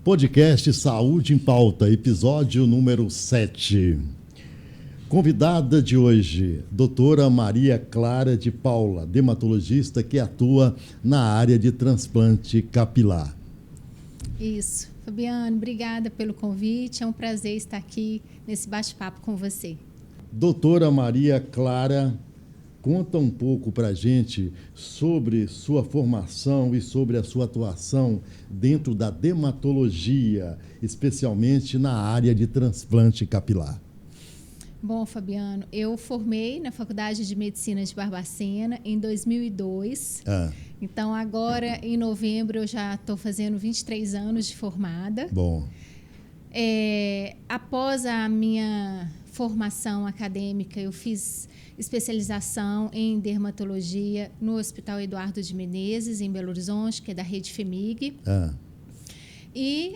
Podcast Saúde em Pauta, episódio número 7. Convidada de hoje, doutora Maria Clara de Paula, dermatologista que atua na área de transplante capilar. Isso. Fabiano, obrigada pelo convite. É um prazer estar aqui nesse bate-papo com você. Doutora Maria Clara, conta um pouco para a gente sobre sua formação e sobre a sua atuação dentro da dermatologia, especialmente na área de transplante capilar. Bom, Fabiano, eu formei na Faculdade de Medicina de Barbacena em 2002. Então, agora, em novembro, eu já estou fazendo 23 anos de formada. Bom. Após a minha formação acadêmica, eu fiz especialização em dermatologia no Hospital Eduardo de Menezes, em Belo Horizonte, que é da rede FEMIG. E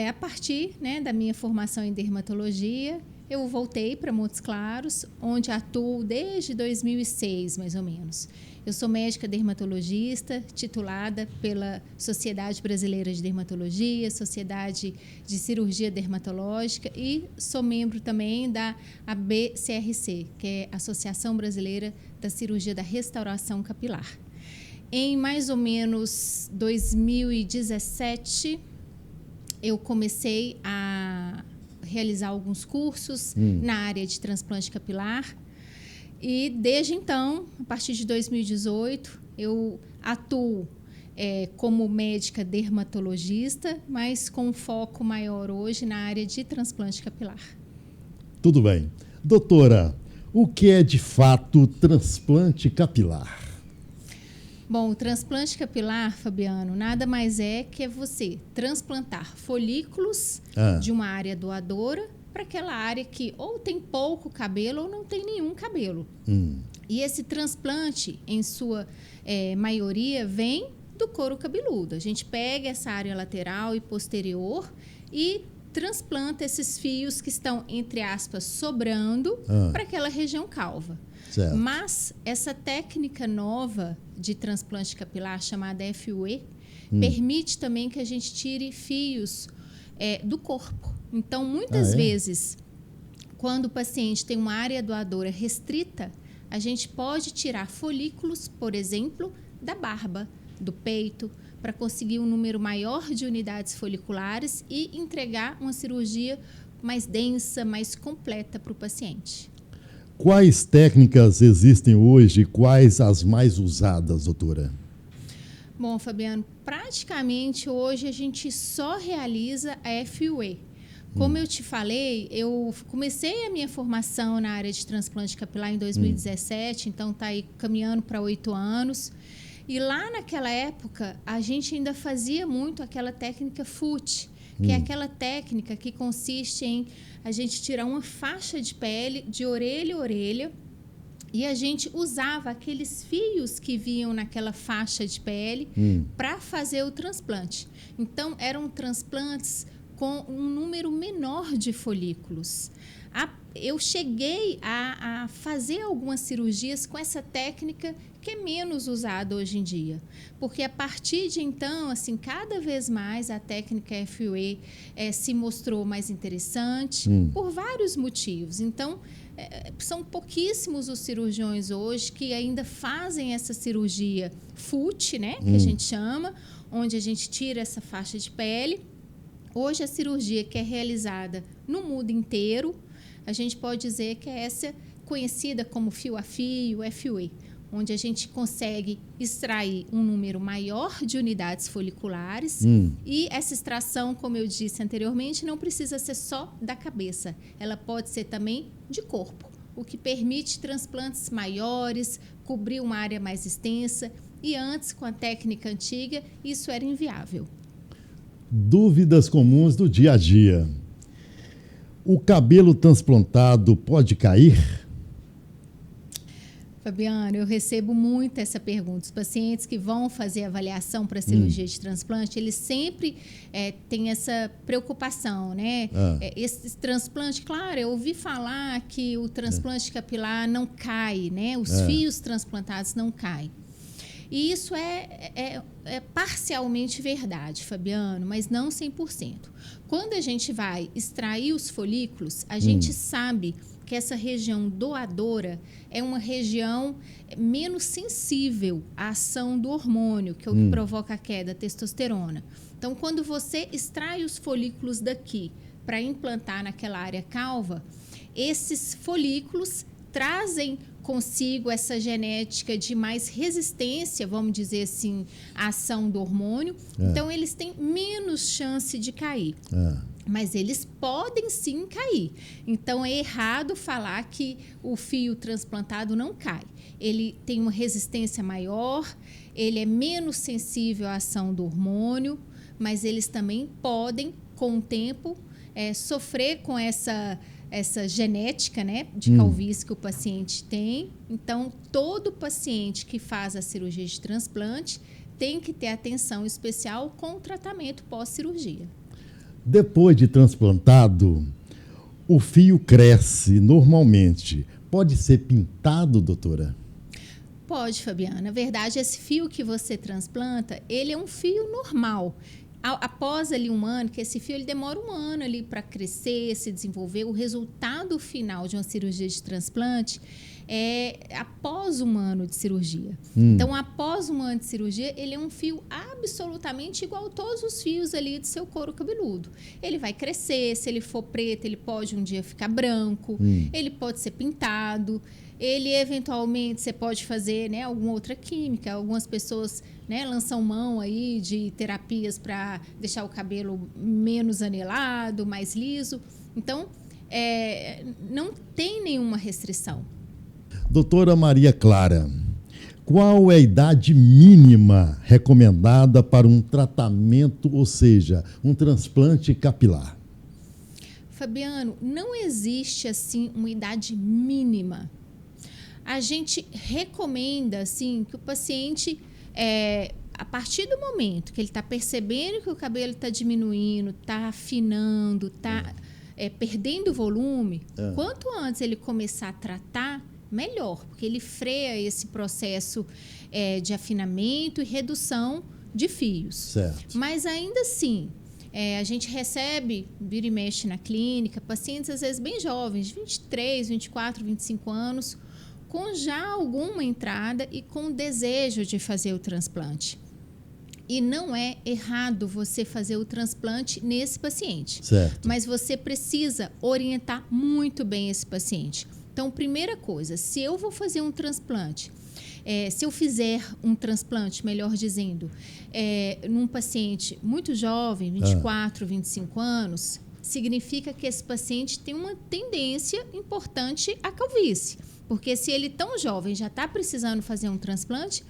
a partir, da minha formação em dermatologia, eu voltei para Montes Claros, onde atuo desde 2006, mais ou menos. Eu sou médica dermatologista, titulada pela Sociedade Brasileira de Dermatologia, Sociedade de Cirurgia Dermatológica, e sou membro também da ABCRC, que é a Associação Brasileira da Cirurgia da Restauração Capilar. Em mais ou menos 2017, eu comecei a realizar alguns cursos na área de transplante capilar. E desde então, a partir de 2018, eu atuo como médica dermatologista, mas com um foco maior hoje na área de transplante capilar. Tudo bem. Doutora, o que é de fato transplante capilar? Bom, o transplante capilar, Fabiano, nada mais é que você transplantar folículos de uma área doadora para aquela área que ou tem pouco cabelo ou não tem nenhum cabelo. E esse transplante, em sua maioria, vem do couro cabeludo. A gente pega essa área lateral e posterior e transplanta esses fios que estão, entre aspas, sobrando para aquela região calva. Certo. Mas essa técnica nova de transplante capilar, chamada FUE, permite também que a gente tire fios do corpo. Então, muitas vezes, quando o paciente tem uma área doadora restrita, a gente pode tirar folículos, por exemplo, da barba, do peito, para conseguir um número maior de unidades foliculares e entregar uma cirurgia mais densa, mais completa para o paciente. Quais técnicas existem hoje? Quais as mais usadas, doutora? Bom, Fabiano, praticamente hoje a gente só realiza a FUE. Como eu te falei, eu comecei a minha formação na área de transplante capilar em 2017, então está aí caminhando para 8 anos. E lá naquela época, a gente ainda fazia muito aquela técnica FUT, que é aquela técnica que consiste em a gente tirar uma faixa de pele de orelha a orelha e a gente usava aqueles fios que vinham naquela faixa de pele para fazer o transplante. Então, eram transplantes com um número menor de folículos. Eu cheguei a fazer algumas cirurgias com essa técnica que é menos usada hoje em dia. Porque a partir de então, assim, cada vez mais a técnica FUE se mostrou mais interessante por vários motivos. Então, são pouquíssimos os cirurgiões hoje que ainda fazem essa cirurgia FUT, que a gente chama, onde a gente tira essa faixa de pele. Hoje, a cirurgia que é realizada no mundo inteiro, a gente pode dizer que é essa conhecida como fio a fio, FUE, onde a gente consegue extrair um número maior de unidades foliculares e essa extração, como eu disse anteriormente, não precisa ser só da cabeça, ela pode ser também de corpo, o que permite transplantes maiores, cobrir uma área mais extensa e antes, com a técnica antiga, isso era inviável. Dúvidas comuns do dia a dia. O cabelo transplantado pode cair? Fabiano, eu recebo muito essa pergunta. Os pacientes que vão fazer avaliação para cirurgia de transplante, eles sempre têm essa preocupação, né? Esse transplante, claro, eu ouvi falar que o transplante capilar não cai, né? Os fios transplantados não caem. E isso é parcialmente verdade, Fabiano, mas não 100%. Quando a gente vai extrair os folículos, a gente sabe que essa região doadora é uma região menos sensível à ação do hormônio, que é o que provoca a queda da testosterona. Então, quando você extrai os folículos daqui para implantar naquela área calva, esses folículos trazem consigo essa genética de mais resistência, vamos dizer assim, à ação do hormônio. Então, eles têm menos chance de cair. Mas eles podem sim cair. Então, é errado falar que o fio transplantado não cai. Ele tem uma resistência maior, ele é menos sensível à ação do hormônio, mas eles também podem, com o tempo, sofrer com essa genética, né, de calvície que o paciente tem. Então, todo paciente que faz a cirurgia de transplante tem que ter atenção especial com o tratamento pós-cirurgia. Depois de transplantado, o fio cresce normalmente. Pode ser pintado, doutora? Pode, Fabiana. Na verdade, esse fio que você transplanta, ele é um fio normal. Após ali um ano, que esse fio ele demora um ano ali para crescer, se desenvolver, o resultado final de uma cirurgia de transplante é após um ano de cirurgia. Então, após um ano de cirurgia, ele é um fio absolutamente igual a todos os fios ali do seu couro cabeludo. Ele vai crescer, se ele for preto, ele pode um dia ficar branco, ele pode ser pintado, ele eventualmente você pode fazer, né, alguma outra química. Algumas pessoas, né, lançam mão aí de terapias para deixar o cabelo menos anelado, mais liso. Então, não tem nenhuma restrição. Doutora Maria Clara, qual é a idade mínima recomendada para um tratamento, ou seja, um transplante capilar? Fabiano, não existe assim uma idade mínima. A gente recomenda assim que o paciente, a partir do momento que ele está percebendo que o cabelo está diminuindo, está afinando, está perdendo volume, quanto antes ele começar a tratar, melhor, porque ele freia esse processo de afinamento e redução de fios. Certo. Mas ainda assim, a gente recebe, vira e mexe na clínica, pacientes às vezes bem jovens, de 23, 24, 25 anos, com já alguma entrada e com desejo de fazer o transplante. E não é errado você fazer o transplante nesse paciente. Certo. Mas você precisa orientar muito bem esse paciente. Então, primeira coisa, se eu vou fazer um transplante, se eu fizer um transplante, melhor dizendo, num paciente muito jovem, 24, 25 anos, significa que esse paciente tem uma tendência importante à calvície. Porque se ele tão jovem já está precisando fazer um transplante,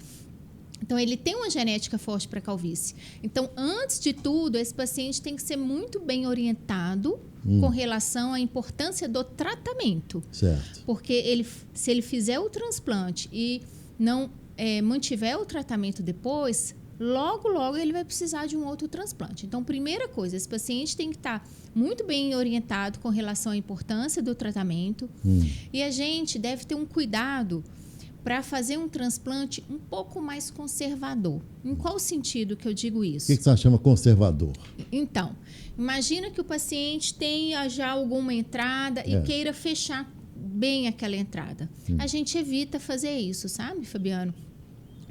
então ele tem uma genética forte para calvície. Então, antes de tudo, esse paciente tem que ser muito bem orientado com relação à importância do tratamento. Certo. Porque se ele fizer o transplante e não mantiver o tratamento depois, logo ele vai precisar de um outro transplante. Então, primeira coisa, esse paciente tem que estar muito bem orientado com relação à importância do tratamento. E a gente deve ter um cuidado para fazer um transplante um pouco mais conservador. Em qual sentido que eu digo isso? O que você chama conservador? Então, imagina que o paciente tenha já alguma entrada e queira fechar bem aquela entrada. A gente evita fazer isso, sabe, Fabiano?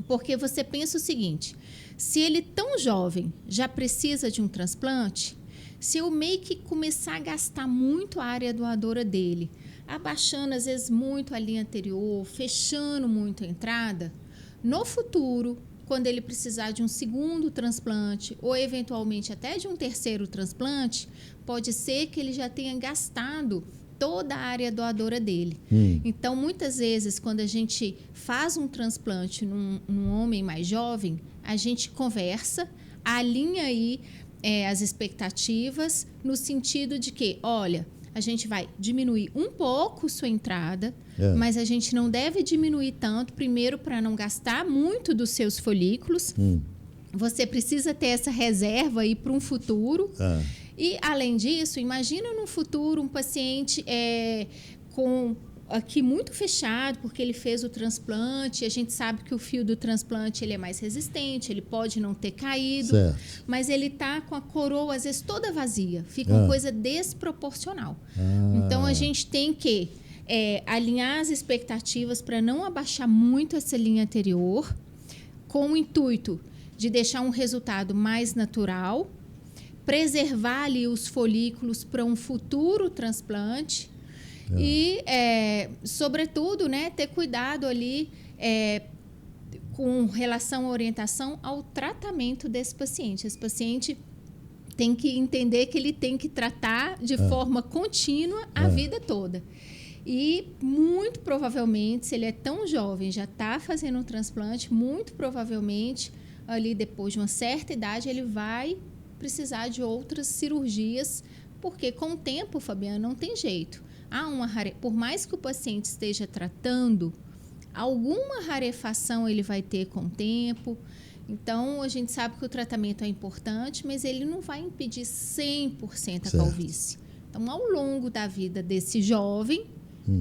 Porque você pensa o seguinte, se ele tão jovem já precisa de um transplante, se eu meio que começar a gastar muito a área doadora dele, abaixando às vezes muito a linha anterior, fechando muito a entrada, no futuro, quando ele precisar de um segundo transplante ou eventualmente até de um terceiro transplante, pode ser que ele já tenha gastado toda a área doadora dele. Então, muitas vezes, quando a gente faz um transplante num homem mais jovem, a gente conversa, alinha aí as expectativas no sentido de que, olha, a gente vai diminuir um pouco sua entrada, mas a gente não deve diminuir tanto, primeiro para não gastar muito dos seus folículos. Você precisa ter essa reserva aí para um futuro. E, além disso, imagina no futuro um paciente com aqui muito fechado, porque ele fez o transplante. A gente sabe que o fio do transplante ele é mais resistente, ele pode não ter caído, Certo. mas ele está com a coroa, às vezes, toda vazia. Fica uma coisa desproporcional. Então, a gente tem que alinhar as expectativas para não abaixar muito essa linha anterior, com o intuito de deixar um resultado mais natural, preservar ali os folículos para um futuro transplante. E, sobretudo, né, ter cuidado ali com relação à orientação ao tratamento desse paciente. Esse paciente tem que entender que ele tem que tratar de forma contínua a vida toda. E, muito provavelmente, se ele é tão jovem, já está fazendo um transplante, muito provavelmente, ali depois de uma certa idade, ele vai precisar de outras cirurgias, porque com o tempo, Fabiana, não tem jeito. Por mais que o paciente esteja tratando, alguma rarefação ele vai ter com o tempo. Então, a gente sabe que o tratamento é importante, mas ele não vai impedir 100% a calvície. Então, ao longo da vida desse jovem,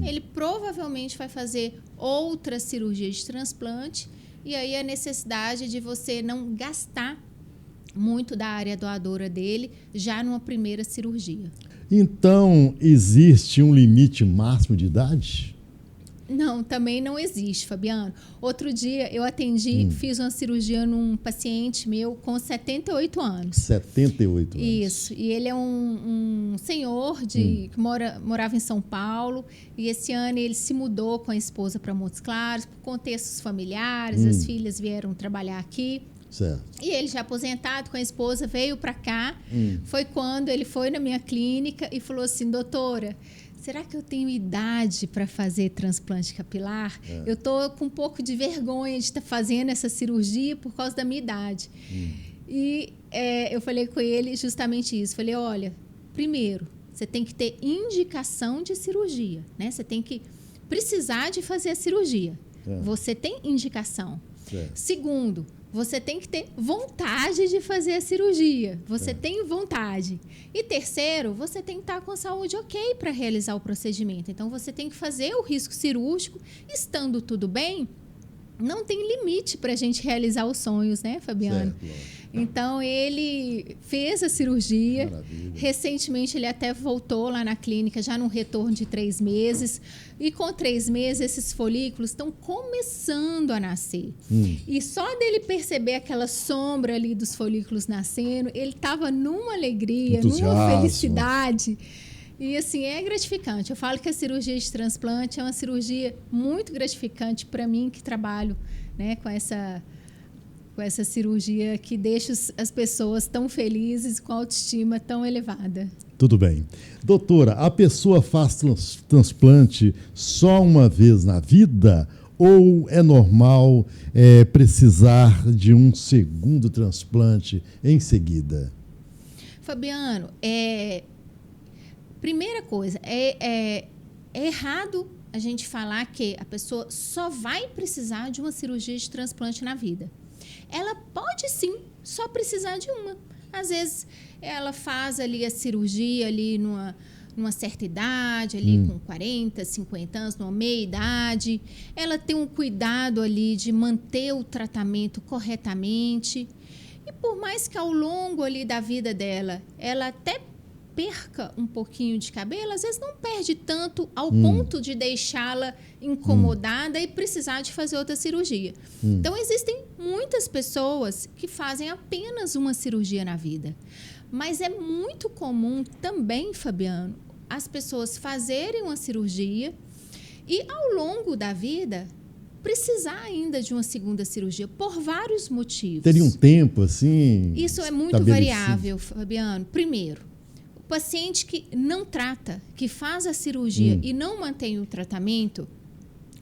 ele provavelmente vai fazer outra cirurgia de transplante, e aí a necessidade de você não gastar muito da área doadora dele já numa primeira cirurgia. Então, existe um limite máximo de idade? Não, também não existe, Fabiano. Outro dia eu atendi, fiz uma cirurgia num paciente meu com 78 anos. 78 anos. Isso. E ele é um senhor que morava em São Paulo. E esse ano ele se mudou com a esposa para Montes Claros, por contextos familiares. As filhas vieram trabalhar aqui. Certo. E ele já aposentado com a esposa, veio para cá. Foi quando ele foi na minha clínica e falou assim: doutora, será que eu tenho idade para fazer transplante capilar? Eu estou com um pouco de vergonha de estar fazendo essa cirurgia por causa da minha idade. E eu falei com ele justamente isso. Falei, olha, primeiro, você tem que ter indicação de cirurgia, né? Você tem que precisar de fazer a cirurgia. Você tem indicação. Segundo, você tem que ter vontade de fazer a cirurgia. Você tem vontade. E terceiro, você tem que estar com a saúde ok para realizar o procedimento. Então, você tem que fazer o risco cirúrgico. Estando tudo bem, não tem limite para a gente realizar os sonhos, né, Fabiano? Certo. Então, ele fez a cirurgia. Maravilha. Recentemente, ele até voltou lá na clínica, já num retorno de 3 meses. E com 3 meses, esses folículos estão começando a nascer. E só dele perceber aquela sombra ali dos folículos nascendo, ele estava numa alegria, numa felicidade. E, assim, é gratificante. Eu falo que a cirurgia de transplante é uma cirurgia muito gratificante para mim, que trabalho, né, com essa cirurgia que deixa as pessoas tão felizes, com a autoestima tão elevada. Tudo bem. Doutora, a pessoa faz transplante só uma vez na vida ou é normal precisar de um segundo transplante em seguida? Fabiano, primeira coisa, é errado a gente falar que a pessoa só vai precisar de uma cirurgia de transplante na vida. Ela pode sim só precisar de uma. Às vezes ela faz ali a cirurgia ali numa certa idade, ali com 40, 50 anos, numa meia idade. Ela tem um cuidado ali de manter o tratamento corretamente. E por mais que ao longo ali da vida dela, ela até perca um pouquinho de cabelo, às vezes não perde tanto ao ponto de deixá-la incomodada e precisar de fazer outra cirurgia. Então, existem muitas pessoas que fazem apenas uma cirurgia na vida. Mas é muito comum também, Fabiano, as pessoas fazerem uma cirurgia e, ao longo da vida, precisar ainda de uma segunda cirurgia, por vários motivos. Teria um tempo, assim? Isso é muito variável, Fabiano. Primeiro, o paciente que não trata, que faz a cirurgia e não mantém o tratamento,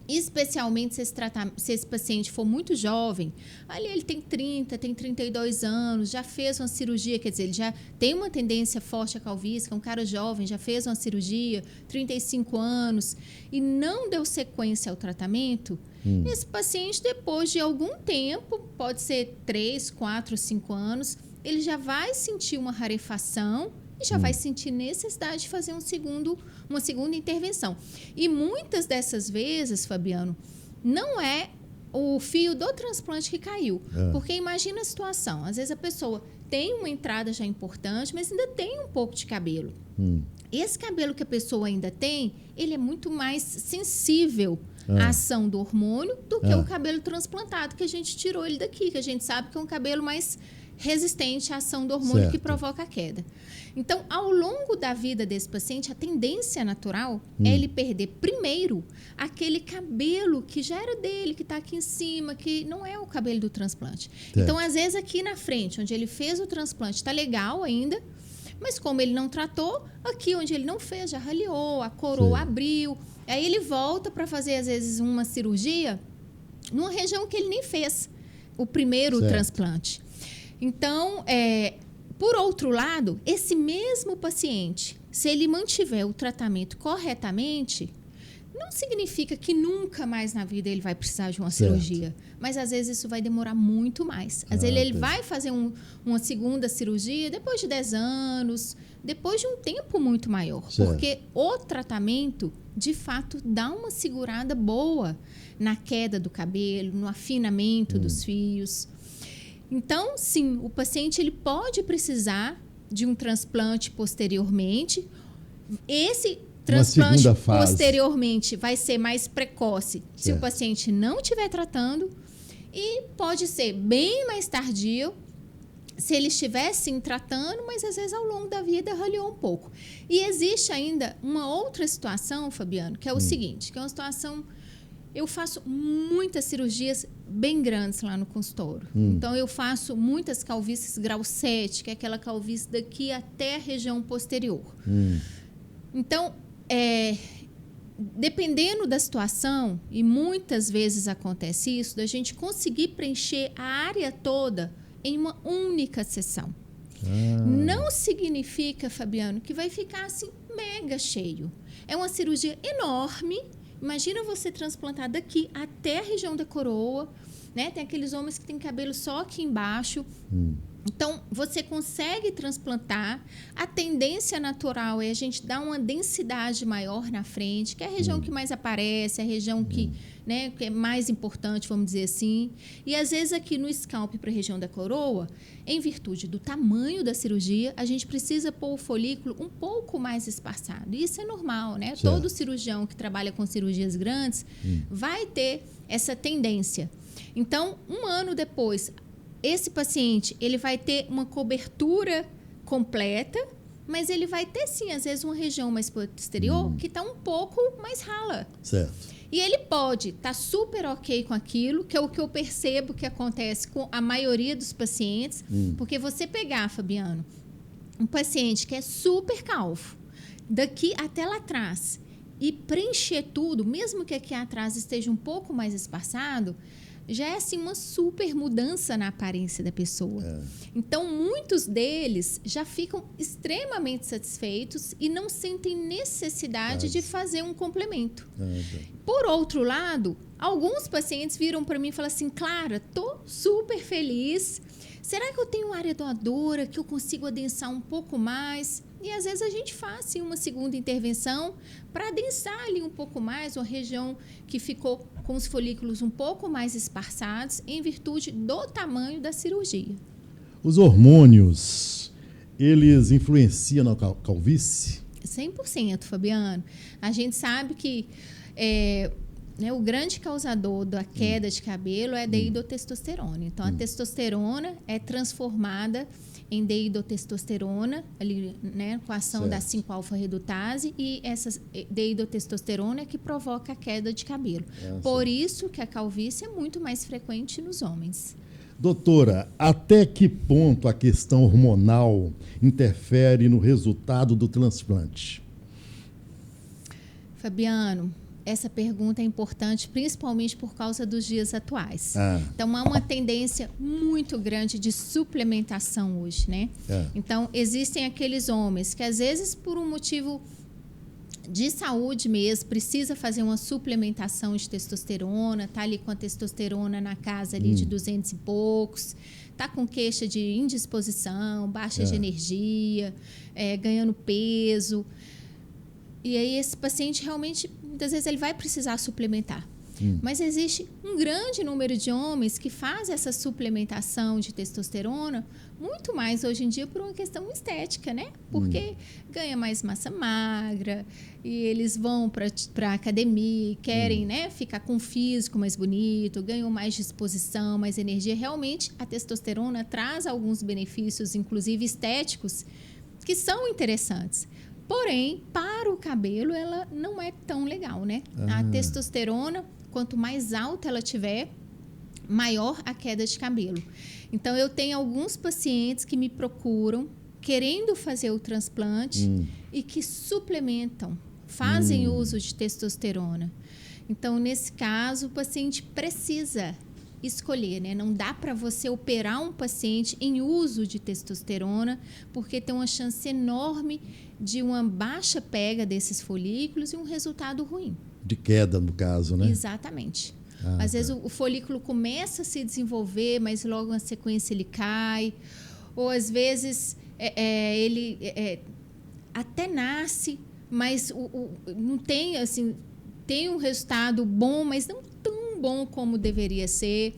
especialmente se esse paciente for muito jovem, ali ele tem 30, tem 32 anos, já fez uma cirurgia, quer dizer, ele já tem uma tendência forte à calvície, que é um cara jovem, já fez uma cirurgia, 35 anos, e não deu sequência ao tratamento, esse paciente, depois de algum tempo, pode ser 3, 4, 5 anos, ele já vai sentir uma rarefação e já vai sentir necessidade de fazer uma segunda intervenção. E muitas dessas vezes, Fabiano, não é o fio do transplante que caiu. Porque imagina a situação, às vezes a pessoa tem uma entrada já importante, mas ainda tem um pouco de cabelo. Esse cabelo que a pessoa ainda tem, ele é muito mais sensível à ação do hormônio do que o cabelo transplantado, que a gente tirou ele daqui, que a gente sabe que é um cabelo mais resistente à ação do hormônio que provoca a queda. Então, ao longo da vida desse paciente, a tendência natural é ele perder primeiro aquele cabelo que já era dele, que está aqui em cima, que não é o cabelo do transplante. Então, às vezes, aqui na frente, onde ele fez o transplante, está legal ainda, mas como ele não tratou, aqui onde ele não fez, já raleou, a coroa abriu. Aí ele volta para fazer, às vezes, uma cirurgia numa região que ele nem fez o primeiro transplante. Então, por outro lado, esse mesmo paciente, se ele mantiver o tratamento corretamente, não significa que nunca mais na vida ele vai precisar de uma cirurgia. Mas, às vezes, isso vai demorar muito mais. Às vezes, ele vai fazer uma segunda cirurgia depois de 10 anos, depois de um tempo muito maior. Porque o tratamento, de fato, dá uma segurada boa na queda do cabelo, no afinamento dos fios. Então, sim, o paciente ele pode precisar de um transplante posteriormente. Esse transplante posteriormente vai ser mais precoce se o paciente não estiver tratando, e pode ser bem mais tardio se ele estiver sim tratando, mas às vezes ao longo da vida raleou um pouco. E existe ainda uma outra situação, Fabiano, que é o seguinte, que é uma situação... Eu faço muitas cirurgias bem grandes lá no consultório. Então, eu faço muitas calvícies grau 7, que é aquela calvície daqui até a região posterior. Então, dependendo da situação, e muitas vezes acontece isso, da gente conseguir preencher a área toda em uma única sessão. Não significa, Fabiano, que vai ficar assim mega cheio. É uma cirurgia enorme. Imagina você transplantar daqui até a região da coroa, né? Tem aqueles homens que têm cabelo só aqui embaixo. Então, você consegue transplantar. A tendência natural é a gente dar uma densidade maior na frente, que é a região que mais aparece, a região que, né, que é mais importante, vamos dizer assim. E, às vezes, aqui no scalp para a região da coroa, em virtude do tamanho da cirurgia, a gente precisa pôr o folículo um pouco mais espaçado. E isso é normal, né? Todo cirurgião que trabalha com cirurgias grandes vai ter essa tendência. Então, um ano depois... Esse paciente, ele vai ter uma cobertura completa, mas ele vai ter, sim, às vezes, uma região mais posterior que está um pouco mais rala. E ele pode estar super ok com aquilo, que é o que eu percebo que acontece com a maioria dos pacientes. Porque você pegar, Fabiano, um paciente que é super calvo, daqui até lá atrás, e preencher tudo, mesmo que aqui atrás esteja um pouco mais espaçado, já é assim uma super mudança na aparência da pessoa. Então, muitos deles já ficam extremamente satisfeitos e não sentem necessidade de fazer um complemento. Por outro lado, alguns pacientes viram para mim e falaram assim: Clara, tô super feliz. Será que eu tenho área doadora, que eu consigo adensar um pouco mais? E às vezes a gente faz assim, uma segunda intervenção para adensar ali um pouco mais, uma região que ficou com os folículos um pouco mais esparçados em virtude do tamanho da cirurgia. Os hormônios, eles influenciam na calvície? 100%, Fabiano. A gente sabe que né, o grande causador da queda de cabelo é a deiodotestosterona. Então, a testosterona é transformada em deiodotestosterona, ali, né, com a ação da 5-alfa-redutase, e essa deiodotestosterona é que provoca a queda de cabelo. Por isso que a calvície é muito mais frequente nos homens. Doutora, até que ponto a questão hormonal interfere no resultado do transplante? Fabiano, essa pergunta é importante, principalmente por causa dos dias atuais. Então, há uma tendência muito grande de suplementação hoje, né? Então, existem aqueles homens que, às vezes, por um motivo de saúde mesmo, precisa fazer uma suplementação de testosterona, tá ali com a testosterona na casa ali de 200 e poucos, está com queixa de indisposição, baixa de energia, ganhando peso. E aí esse paciente realmente, muitas vezes, ele vai precisar suplementar. Mas existe um grande número de homens que fazem essa suplementação de testosterona muito mais hoje em dia por uma questão estética, né? Porque ganha mais massa magra e eles vão para a academia e querem, né, ficar com um físico mais bonito, ganham mais disposição, mais energia. Realmente, a testosterona traz alguns benefícios, inclusive estéticos, que são interessantes. Porém, para o cabelo, ela não é tão legal, né? A testosterona, quanto mais alta ela tiver, maior a queda de cabelo. Então, eu tenho alguns pacientes que me procuram querendo fazer o transplante e que suplementam, fazem uso de testosterona. Então, nesse caso, o paciente precisa escolher, né? Não dá para você operar um paciente em uso de testosterona, porque tem uma chance enorme de uma baixa pega desses folículos e um resultado ruim. De queda, no caso, né? Exatamente. Às vezes o folículo começa a se desenvolver, mas logo na sequência ele cai. Ou às vezes ele até nasce, mas não tem, assim, tem um resultado bom, mas não tão bom como deveria ser.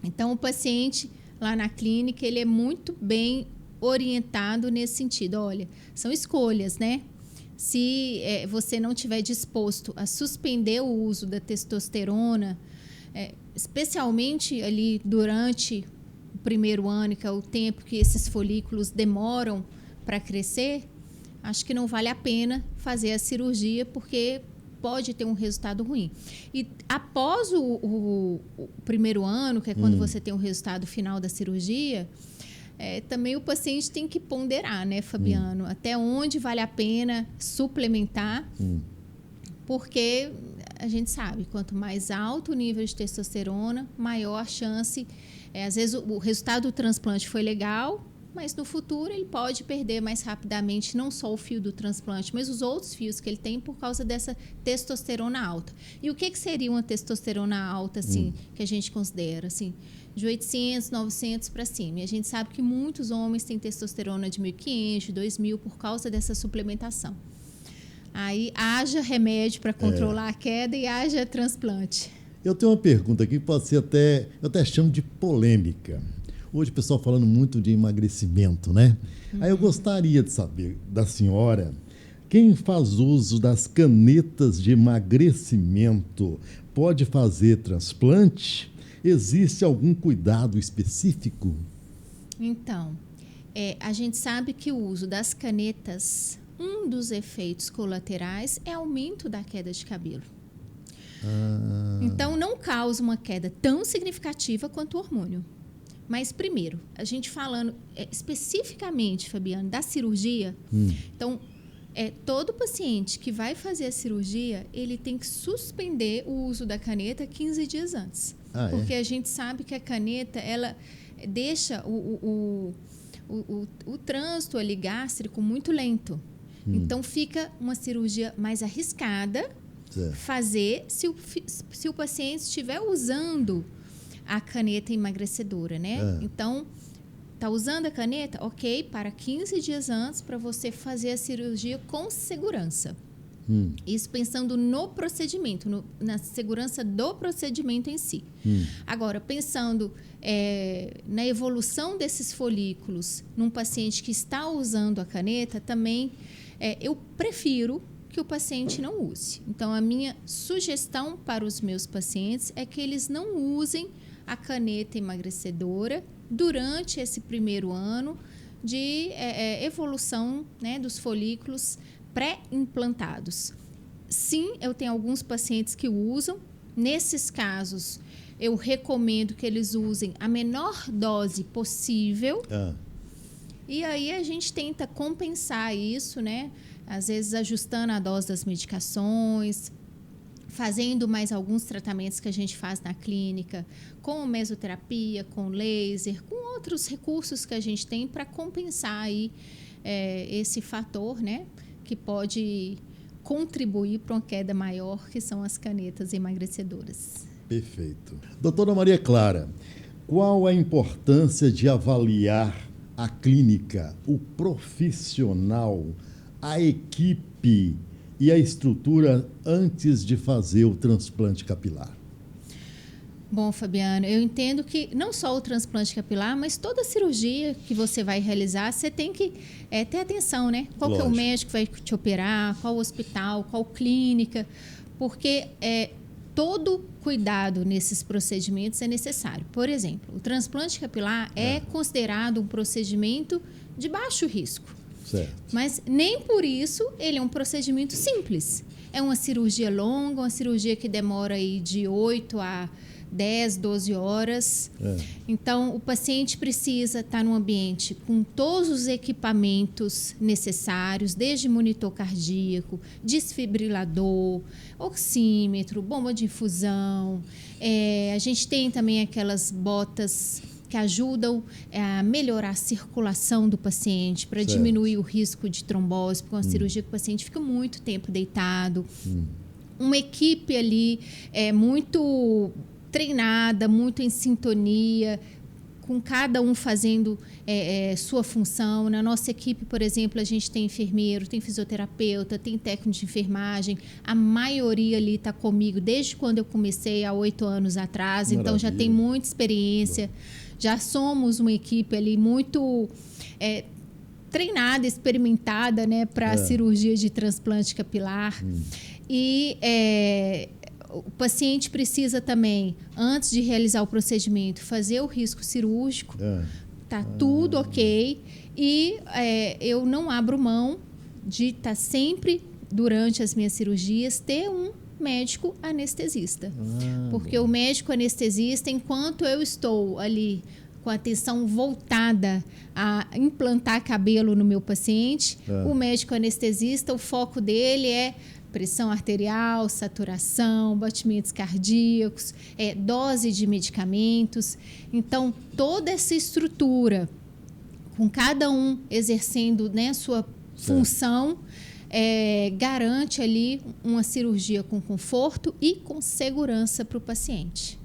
Então, o paciente lá na clínica, ele é muito bem orientado nesse sentido. Olha, são escolhas, né? Se você não estiver disposto a suspender o uso da testosterona, especialmente ali durante o primeiro ano, que é o tempo que esses folículos demoram para crescer, acho que não vale a pena fazer a cirurgia, porque pode ter um resultado ruim. E após o primeiro ano, que é quando você tem o resultado final da cirurgia, também o paciente tem que ponderar, né, Fabiano? Até onde vale a pena suplementar, porque a gente sabe, quanto mais alto o nível de testosterona, maior a chance. Às vezes o resultado do transplante foi legal, mas no futuro ele pode perder mais rapidamente não só o fio do transplante, mas os outros fios que ele tem por causa dessa testosterona alta. E o que seria uma testosterona alta, assim, que a gente considera, assim, de 800, 900 para cima? E a gente sabe que muitos homens têm testosterona de 1.500, 2.000 por causa dessa suplementação. Aí haja remédio para controlar a queda e haja transplante. Eu tenho uma pergunta aqui que pode ser eu até chamo de polêmica. Hoje o pessoal falando muito de emagrecimento, né? Aí eu gostaria de saber da senhora, quem faz uso das canetas de emagrecimento pode fazer transplante? Existe algum cuidado específico? Então, a gente sabe que o uso das canetas, um dos efeitos colaterais é aumento da queda de cabelo. Então, não causa uma queda tão significativa quanto o hormônio. Mas, primeiro, a gente falando especificamente, Fabiano, da cirurgia, então, todo paciente que vai fazer a cirurgia, ele tem que suspender o uso da caneta 15 dias antes. Porque a gente sabe que a caneta, ela deixa o trânsito ali gástrico muito lento. Então, fica uma cirurgia mais arriscada fazer se o paciente estiver usando a caneta emagrecedora, né? Então, tá usando a caneta? Ok, para 15 dias antes para você fazer a cirurgia com segurança. Isso pensando no procedimento, na segurança do procedimento em si. Agora, pensando na evolução desses folículos num paciente que está usando a caneta, também eu prefiro que o paciente não use. Então, a minha sugestão para os meus pacientes é que eles não usem a caneta emagrecedora durante esse primeiro ano de evolução, né, dos folículos pré-implantados. Sim, eu tenho alguns pacientes que usam. Nesses casos, eu recomendo que eles usem a menor dose possível. E aí a gente tenta compensar isso, né? Às vezes ajustando a dose das medicações, fazendo mais alguns tratamentos que a gente faz na clínica, com mesoterapia, com laser, com outros recursos que a gente tem para compensar aí, esse fator, né, que pode contribuir para uma queda maior, que são as canetas emagrecedoras. Perfeito. Doutora Maria Clara, Qual a importância de avaliar a clínica, o profissional, a equipe e a estrutura antes de fazer o transplante capilar? Bom, Fabiano, eu entendo que não só o transplante capilar, mas toda cirurgia que você vai realizar, você tem que ter atenção, né? Qual que é o médico que vai te operar, qual hospital, qual clínica, porque todo cuidado nesses procedimentos é necessário. Por exemplo, o transplante capilar é considerado um procedimento de baixo risco. Certo. Mas nem por isso ele é um procedimento simples. É uma cirurgia longa, uma cirurgia que demora aí de 8 a 10, 12 horas. Então, o paciente precisa estar num ambiente com todos os equipamentos necessários, desde monitor cardíaco, desfibrilador, oxímetro, bomba de infusão. A gente tem também aquelas botas que ajudam a melhorar a circulação do paciente, para diminuir o risco de trombose, porque é uma cirurgia que o paciente fica muito tempo deitado. Uma equipe ali muito treinada, muito em sintonia, com cada um fazendo sua função. Na nossa equipe, por exemplo, a gente tem enfermeiro, tem fisioterapeuta, tem técnico de enfermagem. A maioria ali está comigo desde quando eu comecei, há 8 anos atrás. Maravilha. Então, já tem muita experiência. Já somos uma equipe ali muito treinada, experimentada, né, para a cirurgia de transplante capilar. E o paciente precisa também, antes de realizar o procedimento, fazer o risco cirúrgico. Tá tudo ok. E eu não abro mão de estar sempre, durante as minhas cirurgias, ter um médico anestesista. Porque o médico anestesista, enquanto eu estou ali com a atenção voltada a implantar cabelo no meu paciente, o médico anestesista, o foco dele é pressão arterial, saturação, batimentos cardíacos, dose de medicamentos. Então, toda essa estrutura, com cada um exercendo, né, sua função, garante ali uma cirurgia com conforto e com segurança para o paciente.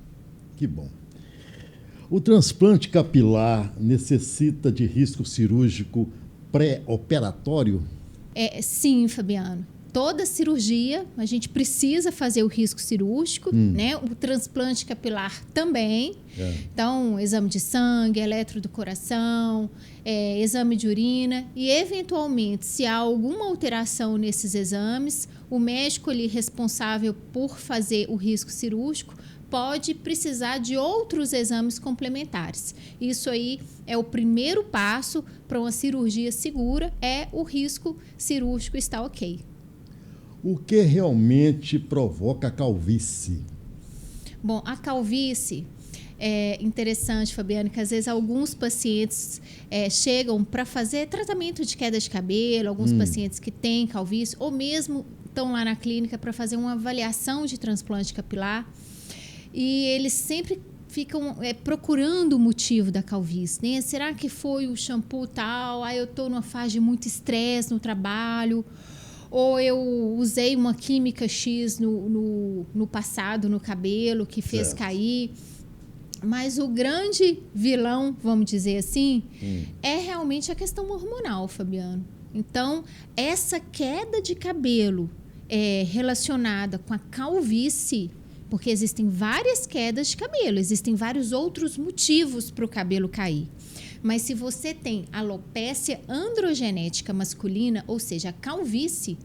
Que bom. O transplante capilar necessita de risco cirúrgico pré-operatório? Sim, Fabiano. Toda cirurgia, a gente precisa fazer o risco cirúrgico, né? O transplante capilar também. Então, exame de sangue, eletro do coração, exame de urina. E, eventualmente, se há alguma alteração nesses exames, o médico ali responsável por fazer o risco cirúrgico pode precisar de outros exames complementares. Isso aí é o primeiro passo para uma cirurgia segura, o risco cirúrgico está ok. O que realmente provoca a calvície? Bom, a calvície é interessante, Fabiano, que às vezes alguns pacientes chegam para fazer tratamento de queda de cabelo, alguns pacientes que têm calvície, ou mesmo estão lá na clínica para fazer uma avaliação de transplante capilar, e eles sempre ficam procurando o motivo da calvície, né? Será que foi o shampoo tal? Eu estou numa fase de muito estresse no trabalho, ou eu usei uma química X no passado, no cabelo, que fez cair. Mas o grande vilão, vamos dizer assim, é realmente a questão hormonal, Fabiano. Então, essa queda de cabelo relacionada com a calvície, porque existem várias quedas de cabelo, existem vários outros motivos para o cabelo cair. Mas se você tem alopécia androgenética masculina, ou seja, a calvície,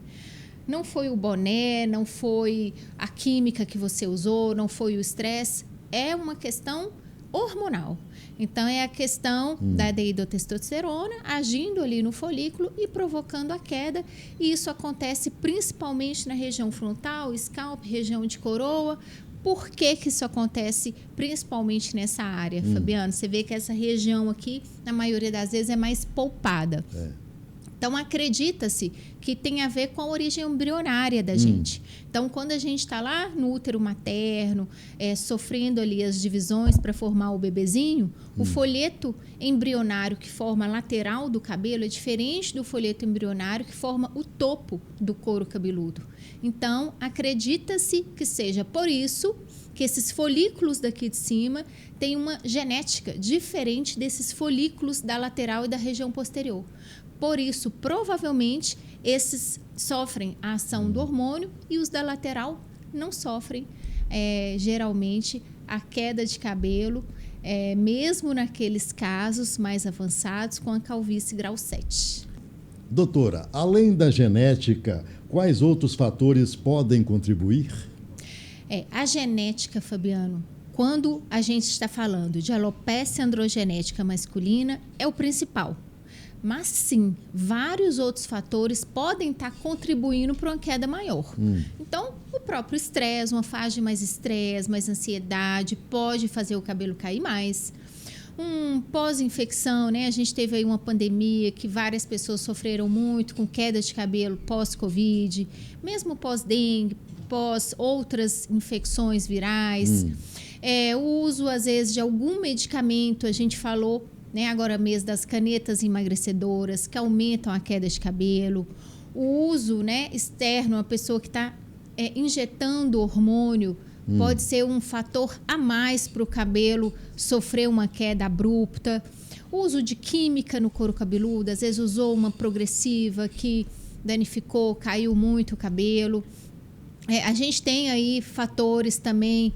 não foi o boné, não foi a química que você usou, não foi o estresse, é uma questão hormonal. Então, é a questão da dihidrotestosterona agindo ali no folículo e provocando a queda. E isso acontece principalmente na região frontal, scalp, região de coroa. Por que que isso acontece principalmente nessa área, Fabiano? Você vê que essa região aqui, na maioria das vezes, é mais poupada. Então, acredita-se que tem a ver com a origem embrionária da gente. Então, quando a gente está lá no útero materno, sofrendo ali as divisões para formar o bebezinho, o folheto embrionário que forma a lateral do cabelo é diferente do folheto embrionário que forma o topo do couro cabeludo. Então, acredita-se que seja por isso que esses folículos daqui de cima têm uma genética diferente desses folículos da lateral e da região posterior. Por isso, provavelmente, esses sofrem a ação do hormônio e os da lateral não sofrem, geralmente, a queda de cabelo, mesmo naqueles casos mais avançados com a calvície grau 7. Doutora, além da genética, quais outros fatores podem contribuir? A genética, Fabiano, quando a gente está falando de alopecia androgenética masculina, é o principal. Mas, sim, vários outros fatores podem estar contribuindo para uma queda maior. Então, o próprio estresse, uma fase de mais estresse, mais ansiedade, pode fazer o cabelo cair mais. Pós-infecção, né? A gente teve aí uma pandemia que várias pessoas sofreram muito com queda de cabelo pós-Covid, mesmo pós-dengue, pós outras infecções virais. O uso, às vezes, de algum medicamento, a gente falou, né, agora mesmo, das canetas emagrecedoras, que aumentam a queda de cabelo. O uso, né, externo, a pessoa que está injetando hormônio, pode ser um fator a mais para o cabelo sofrer uma queda abrupta. O uso de química no couro cabeludo, às vezes usou uma progressiva que danificou, caiu muito o cabelo. A gente tem aí fatores também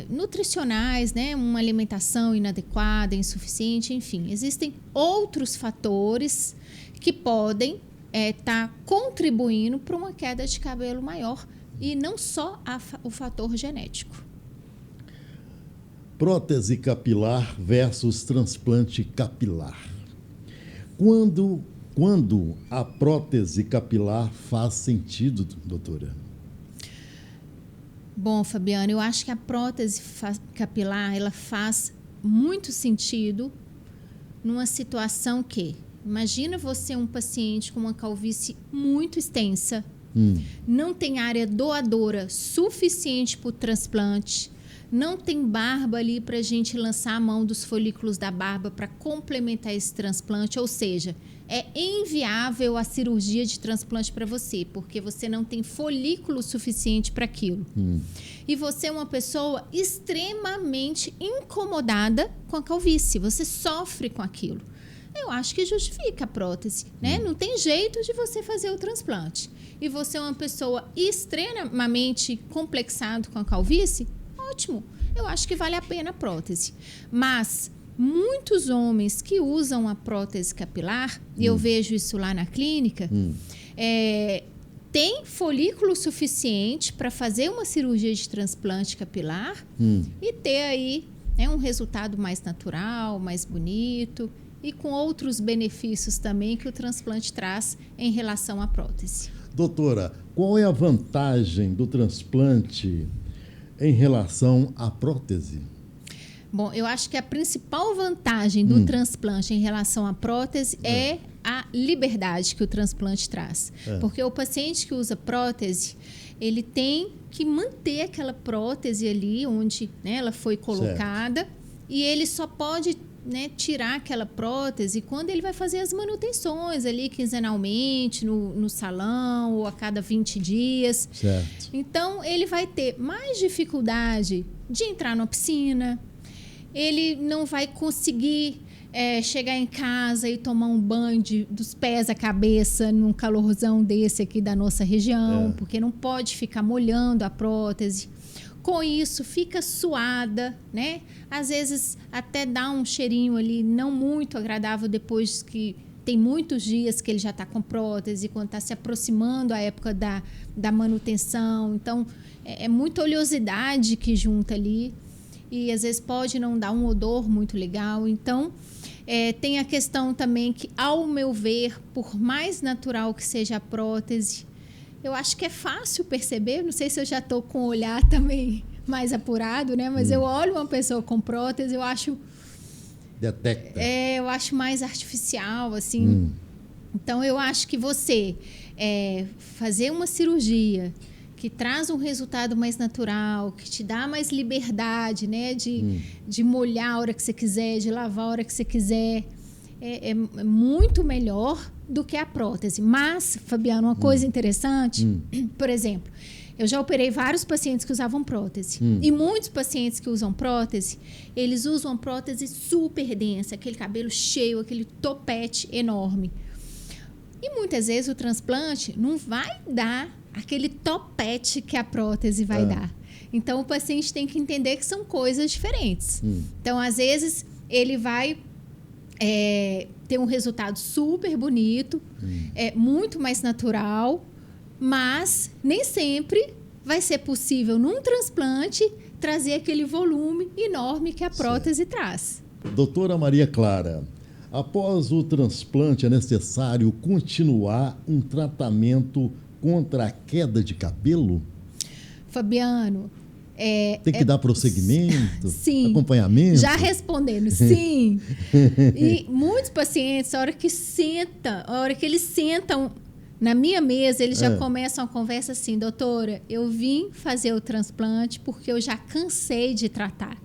nutricionais, né? Uma alimentação inadequada, insuficiente, enfim. Existem outros fatores que podem estar contribuindo para uma queda de cabelo maior e não só o fator genético. Prótese capilar versus transplante capilar. Quando a prótese capilar faz sentido, doutora? Bom, Fabiano, eu acho que a prótese capilar ela faz muito sentido numa situação que, imagina você um paciente com uma calvície muito extensa, não tem área doadora suficiente para o transplante, não tem barba ali para a gente lançar a mão dos folículos da barba para complementar esse transplante, ou seja, é inviável a cirurgia de transplante para você, porque você não tem folículo suficiente para aquilo. E você é uma pessoa extremamente incomodada com a calvície, você sofre com aquilo. Eu acho que justifica a prótese, né? Não tem jeito de você fazer o transplante. E você é uma pessoa extremamente complexada com a calvície, ótimo. Eu acho que vale a pena a prótese. Mas muitos homens que usam a prótese capilar, e eu vejo isso lá na clínica, tem folículo suficiente para fazer uma cirurgia de transplante capilar e ter aí, né, um resultado mais natural, mais bonito e com outros benefícios também que o transplante traz em relação à prótese. Doutora, qual é a vantagem do transplante em relação à prótese? Bom, eu acho que a principal vantagem do transplante em relação à prótese é a liberdade que o transplante traz. Porque o paciente que usa prótese, ele tem que manter aquela prótese ali onde, né, ela foi colocada, certo. E ele só pode, né, tirar aquela prótese quando ele vai fazer as manutenções ali quinzenalmente no salão ou a cada 20 dias. Certo. Então, ele vai ter mais dificuldade de entrar na piscina, ele não vai conseguir chegar em casa e tomar um banho dos pés à cabeça num calorzão desse aqui da nossa região, porque não pode ficar molhando a prótese. Com isso, fica suada, né? Às vezes até dá um cheirinho ali não muito agradável depois que tem muitos dias que ele já está com prótese, quando está se aproximando a época da manutenção. Então, é muita oleosidade que junta ali e às vezes pode não dar um odor muito legal. Então, tem a questão também que, ao meu ver, por mais natural que seja a prótese, eu acho que é fácil perceber, não sei se eu já estou com o olhar também mais apurado, né? Mas eu olho uma pessoa com prótese, eu acho... Detecta. Eu acho mais artificial, assim. Então, eu acho que você fazer uma cirurgia que traz um resultado mais natural, que te dá mais liberdade, né? De molhar a hora que você quiser, de lavar a hora que você quiser, é muito melhor do que a prótese. Mas, Fabiano, uma coisa interessante, por exemplo, eu já operei vários pacientes que usavam prótese. E muitos pacientes que usam prótese, eles usam uma prótese super densa, aquele cabelo cheio, aquele topete enorme. E muitas vezes o transplante não vai dar aquele topete que a prótese vai dar. Então, o paciente tem que entender que são coisas diferentes. Então, às vezes, ele vai ter um resultado super bonito, muito mais natural, mas nem sempre vai ser possível, num transplante, trazer aquele volume enorme que a prótese traz. Doutora Maria Clara, após o transplante é necessário continuar um tratamento contra a queda de cabelo? Fabiano, tem que dar prosseguimento? Sim. Acompanhamento? Já respondendo, sim. E muitos pacientes, a hora que eles sentam na minha mesa, eles já começam a conversa assim: doutora, eu vim fazer o transplante porque eu já cansei de tratar.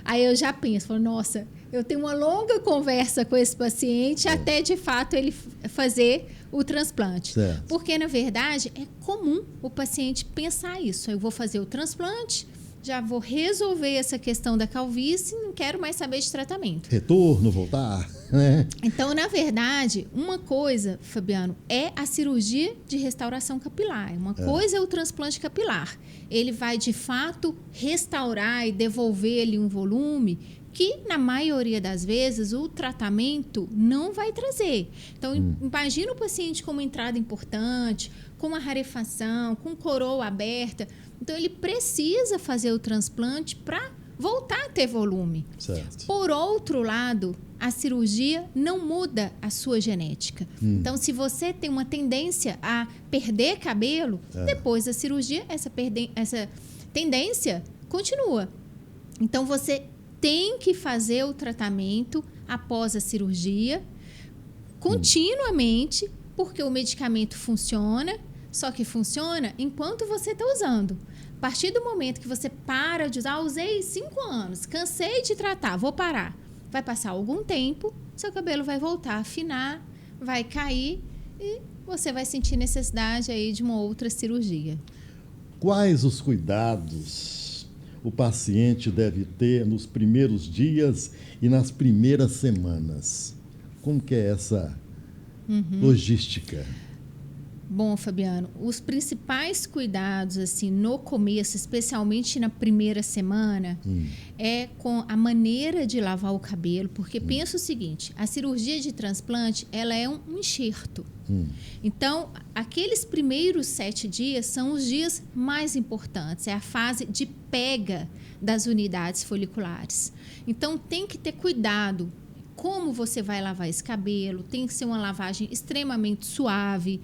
Aí eu já penso, falo, nossa, eu tenho uma longa conversa com esse paciente até, de fato, ele fazer o transplante. Certo. Porque, na verdade, é comum o paciente pensar isso. Eu vou fazer o transplante, já vou resolver essa questão da calvície, não quero mais saber de tratamento. Retorno, voltar, né? Então, na verdade, uma coisa, Fabiano, é a cirurgia de restauração capilar. Uma coisa é o transplante capilar. Ele vai, de fato, restaurar e devolver-lhe um volume que, na maioria das vezes, o tratamento não vai trazer. Então, imagina o paciente com uma entrada importante, com uma rarefação, com coroa aberta. Então, ele precisa fazer o transplante para voltar a ter volume. Certo. Por outro lado, a cirurgia não muda a sua genética. Então, se você tem uma tendência a perder cabelo, depois da cirurgia, essa tendência continua. Então, você tem que fazer o tratamento após a cirurgia continuamente, porque o medicamento funciona, só que funciona enquanto você está usando. A partir do momento que você para de usar, usei 5 anos, cansei de tratar, vou parar. Vai passar algum tempo, seu cabelo vai voltar a afinar, vai cair e você vai sentir necessidade aí de uma outra cirurgia. Quais os cuidados o paciente deve ter nos primeiros dias e nas primeiras semanas? Como que é essa logística? Bom, Fabiano, os principais cuidados, assim, no começo, especialmente na primeira semana, é com a maneira de lavar o cabelo, porque pensa o seguinte, a cirurgia de transplante, ela é um enxerto. Então, aqueles primeiros 7 dias são os dias mais importantes, é a fase de pega das unidades foliculares. Então, tem que ter cuidado como você vai lavar esse cabelo, tem que ser uma lavagem extremamente suave.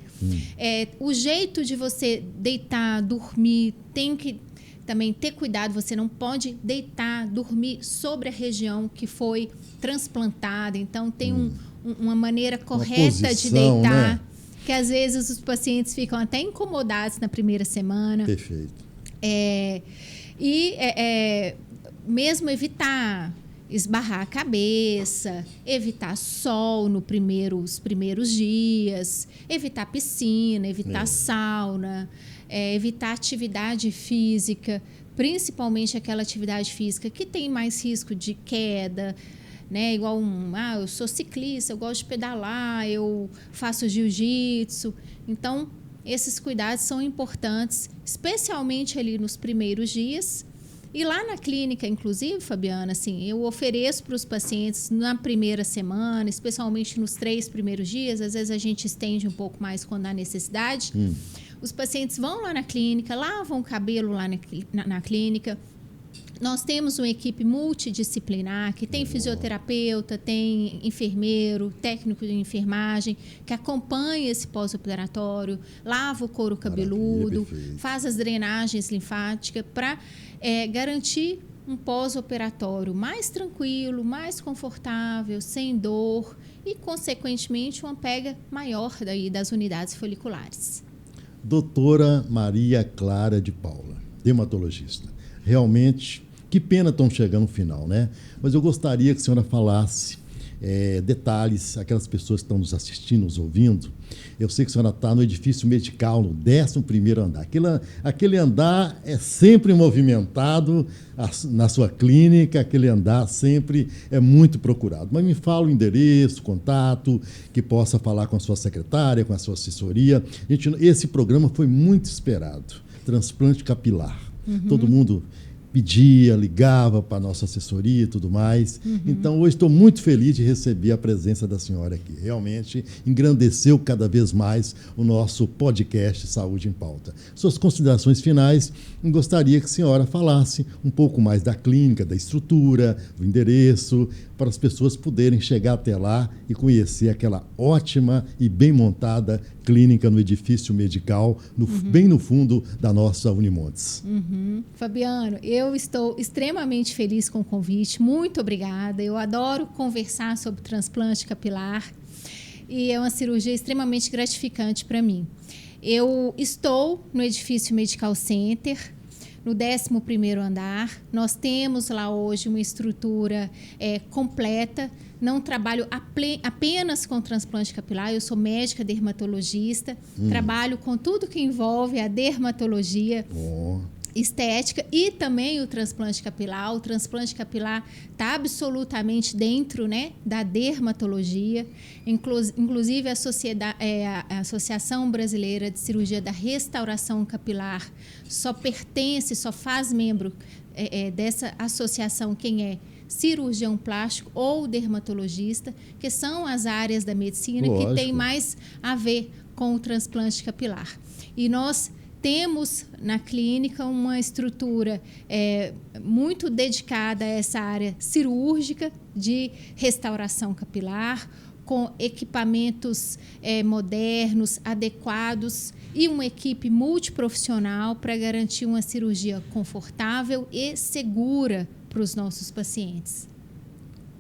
O jeito de você deitar, dormir, tem que também ter cuidado, você não pode deitar, dormir sobre a região que foi transplantada. Então, tem uma maneira correta posição, de deitar, né? Que às vezes os pacientes ficam até incomodados na primeira semana. Perfeito. Mesmo evitar esbarrar a cabeça, evitar sol nos primeiros dias, evitar piscina, evitar sauna, evitar atividade física, principalmente aquela atividade física que tem mais risco de queda, né? Igual eu sou ciclista, eu gosto de pedalar, eu faço jiu-jitsu. Então, esses cuidados são importantes, especialmente ali nos primeiros dias. E lá na clínica, inclusive, Fabiana, assim, eu ofereço para os pacientes na primeira semana, especialmente nos 3 primeiros dias, às vezes a gente estende um pouco mais quando há necessidade. Os pacientes vão lá na clínica, lavam o cabelo lá na clínica. Nós temos uma equipe multidisciplinar, que tem fisioterapeuta, tem enfermeiro, técnico de enfermagem, que acompanha esse pós-operatório, lava o couro cabeludo, faz as drenagens linfáticas para garantir um pós-operatório mais tranquilo, mais confortável, sem dor e, consequentemente, uma pega maior daí das unidades foliculares. Doutora Maria Clara de Paula, dermatologista. Realmente, que pena estão chegando no final, né? Mas eu gostaria que a senhora falasse detalhes, aquelas pessoas que estão nos assistindo, nos ouvindo. Eu sei que a senhora está no edifício medical, no 11º andar. Aquele andar é sempre movimentado na sua clínica, aquele andar sempre é muito procurado. Mas me fala o endereço, contato, que possa falar com a sua secretária, com a sua assessoria. Esse programa foi muito esperado, transplante capilar. Todo mundo pedia, ligava para a nossa assessoria e tudo mais. Então, hoje estou muito feliz de receber a presença da senhora aqui. Realmente engrandeceu cada vez mais o nosso podcast Saúde em Pauta. Suas considerações finais, eu gostaria que a senhora falasse um pouco mais da clínica, da estrutura, do endereço, para as pessoas poderem chegar até lá e conhecer aquela ótima e bem montada clínica no edifício medical, bem no fundo da nossa Unimontes. Fabiano, eu estou extremamente feliz com o convite, muito obrigada. Eu adoro conversar sobre transplante capilar e é uma cirurgia extremamente gratificante para mim. Eu estou no edifício Medical Center, no 11º andar. Nós temos lá hoje uma estrutura completa. Não trabalho apenas com transplante capilar, eu sou médica dermatologista, trabalho com tudo que envolve a dermatologia estética e também o transplante capilar. O transplante capilar está absolutamente dentro, né, da dermatologia. Inclusive, a Associação Brasileira de Cirurgia da Restauração Capilar só faz membro dessa associação quem é cirurgião plástico ou dermatologista, que são as áreas da medicina que tem mais a ver com o transplante capilar. E nós temos na clínica uma estrutura muito dedicada a essa área cirúrgica de restauração capilar, com equipamentos modernos, adequados e uma equipe multiprofissional para garantir uma cirurgia confortável e segura para os nossos pacientes.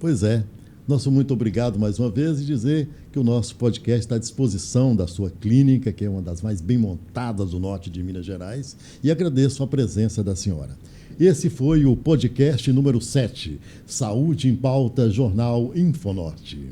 Pois é. Nosso muito obrigado mais uma vez e dizer que o nosso podcast está à disposição da sua clínica, que é uma das mais bem montadas do norte de Minas Gerais, e agradeço a presença da senhora. Esse foi o podcast número 7, Saúde em Pauta, Jornal Infonorte.